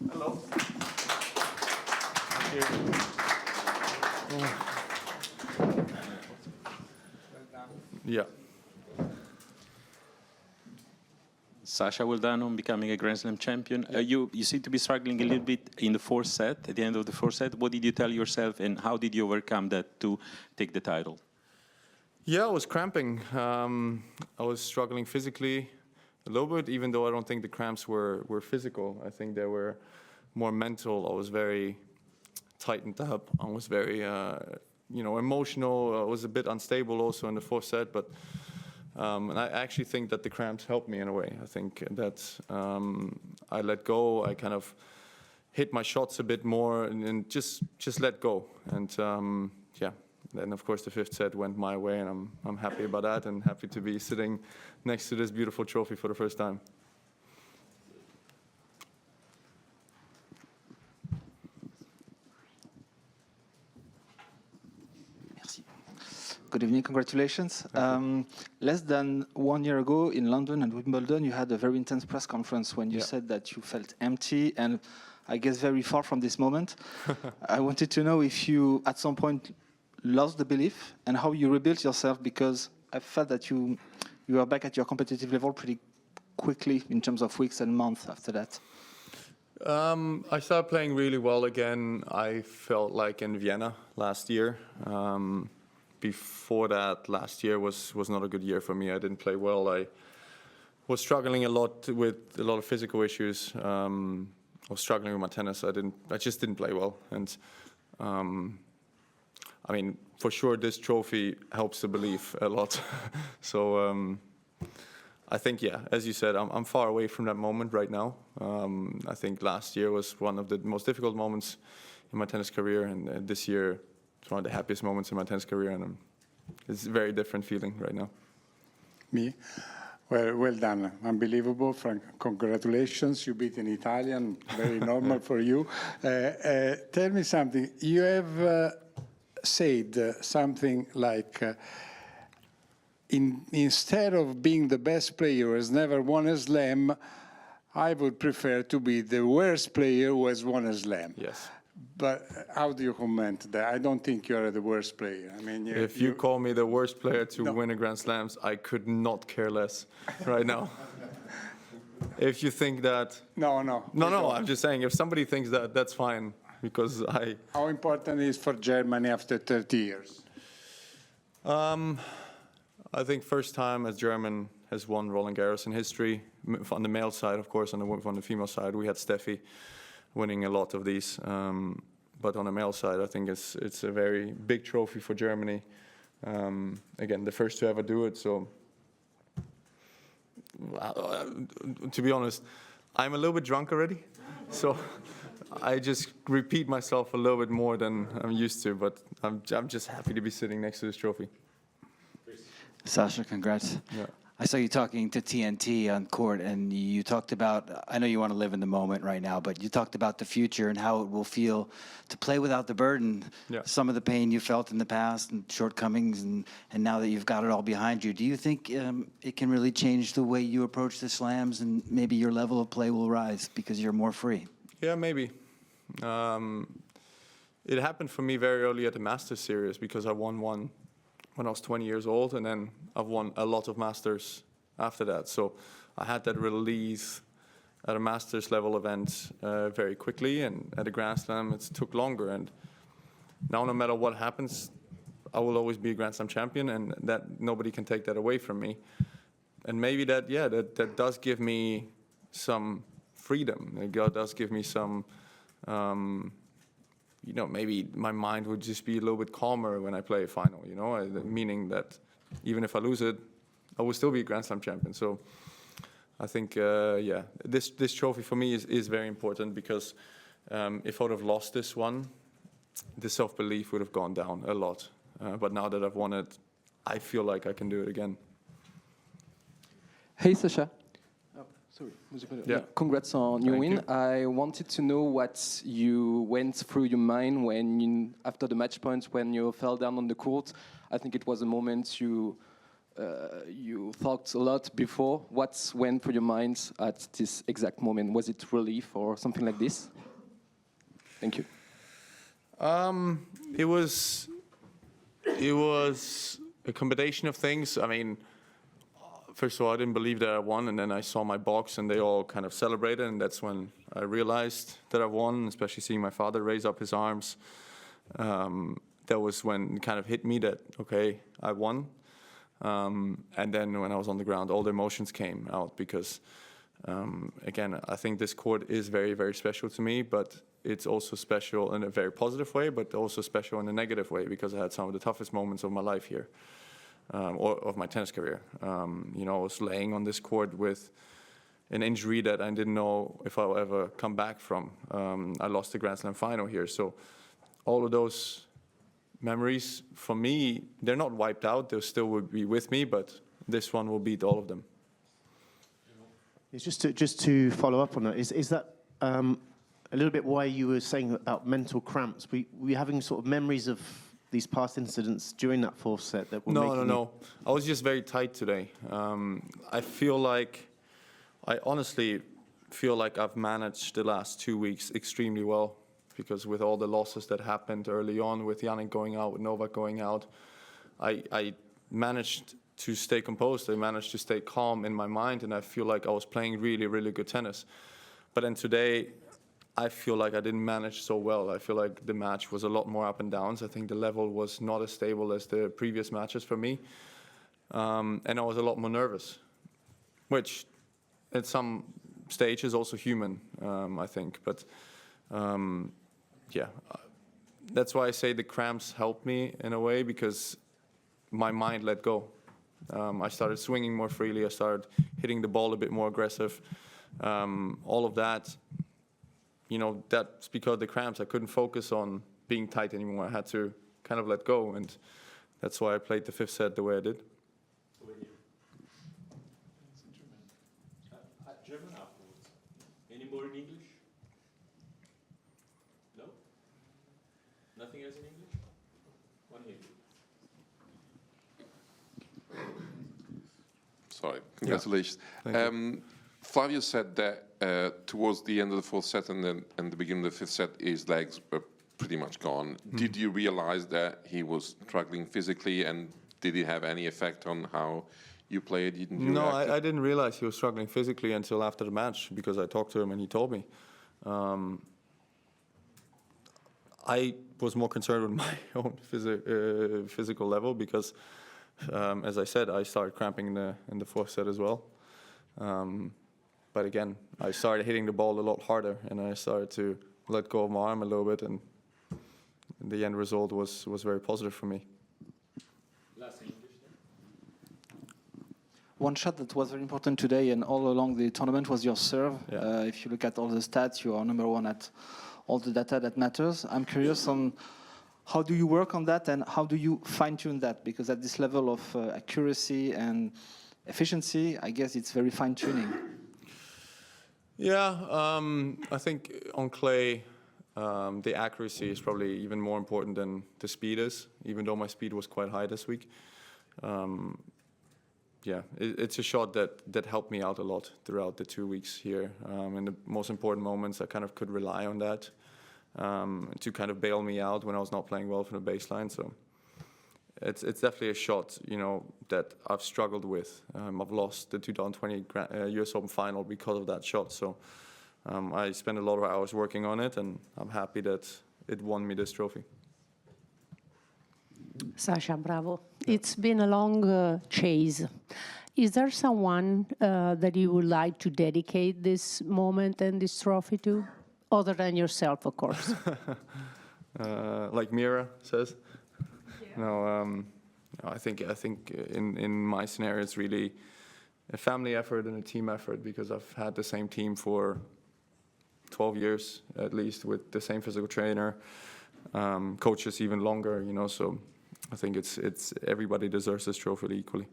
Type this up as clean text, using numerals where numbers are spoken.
Hello. Thank you. Yeah. Sasha, well done on becoming a Grand Slam champion. You seem to be struggling a little bit in the fourth set, at the end of the fourth set. What did you tell yourself, and how did you overcome that to take the title? Yeah, I was cramping. I was struggling physically a little bit, even though I don't think the cramps were physical. I think they were more mental. I was very tightened up. I was very, emotional. I was a bit unstable also in the fourth set, but and I actually think that the cramps helped me in a way. I think that I let go. I kind of hit my shots a bit more and just let go. And then of course the fifth set went my way, and I'm happy about that, and happy to be sitting next to this beautiful trophy for the first time. Good evening, congratulations. Less than 1 year ago in London and Wimbledon, you had a very intense press conference when you said that you felt empty and I guess very far from this moment. I wanted to know if you at some point lost the belief and how you rebuilt yourself, because I felt that you were back at your competitive level pretty quickly in terms of weeks and months after that. I started playing really well again. I felt like in Vienna last year. Before that, last year was not a good year for me. I didn't play well. I was struggling a lot with a lot of physical issues. I was struggling with my tennis. I just didn't play well. And I mean, for sure, this trophy helps the belief a lot. So I think, as you said, I'm far away from that moment right now. I think last year was one of the most difficult moments in my tennis career, and this year it's one of the happiest moments in my tennis career, and it's a very different feeling right now. Me? Well done. Unbelievable. Frank, congratulations. You beat an Italian. Very normal for you. Tell me something. You have said something like, instead of being the best player who has never won a slam, I would prefer to be the worst player who has won a slam. Yes. But how do you comment that? I don't think you are the worst player. I mean, if you call me the worst player to win a Grand Slams, I could not care less right now. If you think that... No, I'm just saying, if somebody thinks that, that's fine, because I... How important is for Germany after 30 years? I think first time a German has won Roland Garros in history. On the male side, of course, on the female side, we had Steffi winning a lot of these. But on the male side, I think it's a very big trophy for Germany. Again, the first to ever do it. So, to be honest, I'm a little bit drunk already. So I just repeat myself a little bit more than I'm used to. But I'm just happy to be sitting next to this trophy. Sasha, congrats. Yeah. I saw you talking to TNT on court, and you talked about, I know you want to live in the moment right now, but you talked about the future and how it will feel to play without the burden, some of the pain you felt in the past and shortcomings, and now that you've got it all behind you. Do you think it can really change the way you approach the slams, and maybe your level of play will rise because you're more free? Yeah, maybe. It happened for me very early at the Masters series, because I won one when I was 20 years old, and then I've won a lot of Masters after that. So I had that release at a Masters level event very quickly, and at a Grand Slam it took longer. And now no matter what happens, I will always be a Grand Slam champion, and that nobody can take that away from me. And maybe that does give me some freedom. It does give me some maybe my mind would just be a little bit calmer when I play a final, meaning that even if I lose it, I will still be a Grand Slam champion. So I think, this trophy for me is very important, because if I would have lost this one, the self-belief would have gone down a lot. But now that I've won it, I feel like I can do it again. Hey, Sasha. Sorry. Yeah. Congrats on your win. You. I wanted to know what you went through your mind when, after the match points, when you fell down on the court. I think it was a moment you you thought a lot before. What went through your mind at this exact moment? Was it relief or something like this? Thank you. It was a combination of things. I mean, first of all, I didn't believe that I won, and then I saw my box, and they all kind of celebrated, and that's when I realized that I won, especially seeing my father raise up his arms. That was when it kind of hit me that, okay, I won. And then when I was on the ground, all the emotions came out because, again, I think this court is very, very special to me, but it's also special in a very positive way, but also special in a negative way because I had some of the toughest moments of my life here, or of my tennis career. You know, I was laying on this court with an injury that I didn't know if I would ever come back from. I lost the Grand Slam final here, so all of those memories, for me, they're not wiped out. They still would be with me, but this one will beat all of them. It's just to follow up on that, is that a little bit why you were saying about mental cramps? Were you having sort of memories of these past incidents during that fourth set that were making No. I was just very tight today. I honestly feel like I've managed the last 2 weeks extremely well, because with all the losses that happened early on, with Jannik going out, with Novak going out, I managed to stay composed. I managed to stay calm in my mind, and I feel like I was playing really, really good tennis. But then today, I feel like I didn't manage so well. I feel like the match was a lot more up and downs. I think the level was not as stable as the previous matches for me. And I was a lot more nervous, which at some stage is also human, I think. But yeah, that's why I say the cramps helped me in a way, because my mind let go. I started swinging more freely. I started hitting the ball a bit more aggressive. All of that, you know, that's because of the cramps. I couldn't focus on being tight anymore. I had to kind of let go, and that's why I played the fifth set the way I did. German afterwards. Any more in English? No? Nothing else in English? One here. Sorry, congratulations. Flavio said that towards the end of the fourth set and the beginning of the fifth set, his legs were pretty much gone. Did you realize that he was struggling physically, and did it have any effect on how you played? No, I didn't realize he was struggling physically until after the match, because I talked to him and he told me. I was more concerned with my own physical level because, as I said, I started cramping in the fourth set as well. But again, I started hitting the ball a lot harder, and I started to let go of my arm a little bit, and the end result was very positive for me. Last English. One shot that was very important today and all along the tournament was your serve. Yeah. If you look at all the stats, you are number one at all the data that matters. I'm curious on how do you work on that, and how do you fine-tune that? Because at this level of accuracy and efficiency, I guess it's very fine-tuning. Yeah, I think on clay, the accuracy is probably even more important than the speed is, even though my speed was quite high this week. Yeah, it's a shot that helped me out a lot throughout the 2 weeks here. In the most important moments, I kind of could rely on that to kind of bail me out when I was not playing well from the baseline. So it's definitely a shot, you know, that I've struggled with. I've lost the 2020 US Open final because of that shot. So I spent a lot of hours working on it, and I'm happy that it won me this trophy. Sasha, bravo. It's been a long chase. Is there someone that you would like to dedicate this moment and this trophy to, other than yourself, of course? Like Mira says. Yeah. No, I think in my scenario it's really a family effort and a team effort, because I've had the same team for 12 years at least, with the same physical trainer, coaches even longer, you know. So I think it's everybody deserves this trophy equally.